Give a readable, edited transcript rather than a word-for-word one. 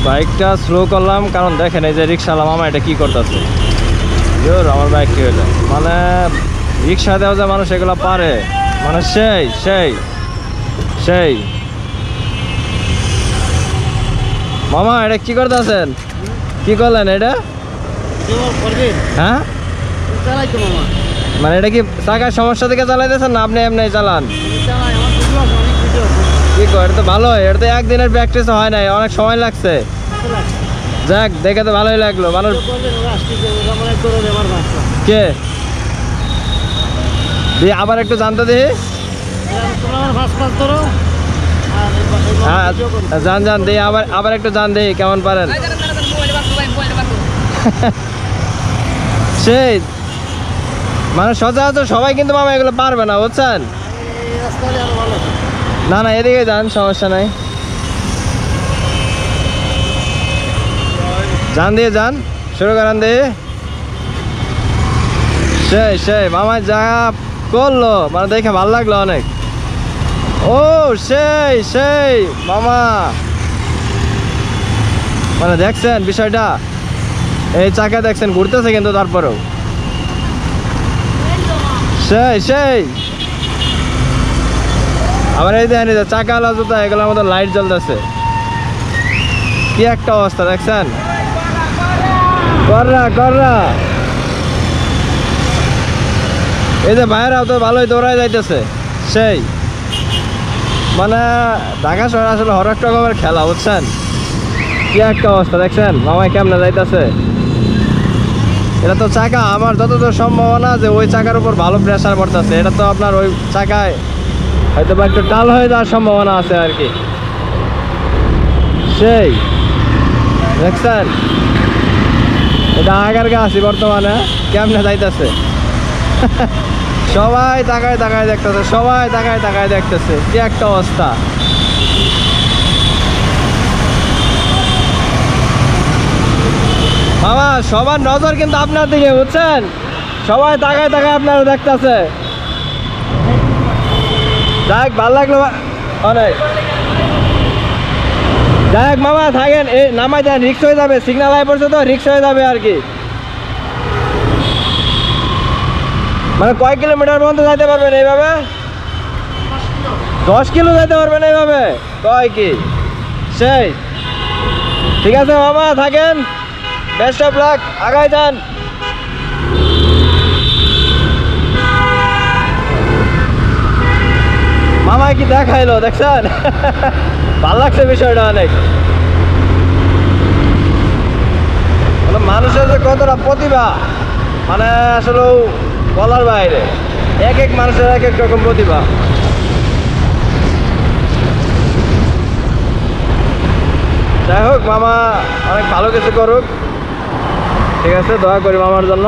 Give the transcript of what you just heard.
বাইকটা স্লো করলাম কারণ দেখেন এই যে রিক্সাওয়ালা মামা এটা কি করতেছে। আমার বাইক কি হইলো, মানে রিক্সা দেওয়া যে মানুষ এগুলো পারে, মানে সেই সেই সেই মামা এটা কি করতেছেন, কি করলেন এটা? হ্যাঁ মানে এটা কি চাকার সমস্যা থেকে চালাইতেছেন না আপনি এমনি চালান? কি কর, এটা তো ভালো, এটা তো একদিনের প্র্যাকটিস হয় নাই, অনেক সময় লাগছে। যাক দেখে তো ভালোই লাগলো। মানুষ কে দিয়ে আবার একটু জানতে দিই, জান জান দিয়ে আবার আবার একটু জান দিই কেমন পারেন। সেই মানে সচরাচর সবাই কিন্তু মামা এগুলো পারবে না বুঝছেন। না না এদিকে যান, সমস্যা নাই, যান দিয়ে যান, শুরু করেন দিয়ে। সেই সেই মামা যা করলো মানে দেখে ভালো লাগলো অনেক। ও সেই সেই মামা, মানে দেখছেন বিষয়টা, এই চাকা দেখছেন ঘুরতেছে কিন্তু তারপরেও সেই সেই। আবার এই দেখেন চাকা আলা জুতা এগুলোর মতো লাইট জ্বলতেছে, কি একটা অবস্থা দেখছেন। কররা কররা এই যে ভাইয়েরাও তো ভালোই দৌড়ায় যাইতেছে। সেই মানে ঢাকা শহর আসলে হরেক রকমের খেলা বুঝছেন, কি একটা অবস্থা দেখছেন মামাই কেমনে যাইতেছে। এটা তো চাকা, আমার যতদূর সম্ভাবনা যে ওই চাকার উপর ভালো প্রেসার পড়তেছে, এটা তো আপনার ওই চাকায় হয়তো বা একটু টাল হয়ে যাওয়ার সম্ভাবনা আছে আর কি। সেই দেখছেন এটা আগার গাছই বর্তমানে কেমনে যাইতেছে। সবাই তাকায় তাকায় দেখতেছে, সবাই তাকায় তাকায় দেখতেছে, কি একটা অবস্থা। বাবা সবার নজর কিন্তু আপনার দিকে বুঝছেন, সবাই তাকায় তাকায় আপনারা দেখতেছে। যাক ভালো লাগলো অনেক। যাক মামা থাকেন, এই নামাই দেন, রিক্স হয়ে যাবে, সিগন্যাল আয় পড়ছে তো রিক্স হয়ে যাবে আর কি। মানে কয় কিলোমিটার পর্যন্ত যাইতে পারবেন এইভাবে? 10 কিলো যাইতে পারবেন এইভাবে? কয় কি সেই, ঠিক আছে মামা থাকেন, বেস্ট অফ লাক, আগাই যান। মামাই কি দেখাইলো দেখছেন, ভাল লাগছে বিষয়টা অনেক। মানুষের যে কতটা প্রতিভা মানে আসলে বলার বাইরে, এক এক মানুষের এক এক রকম প্রতিভা। যাই হোক মামা অনেক ভালো কিছু করুক, ঠিক আছে, দোয়া করি মামার জন্য।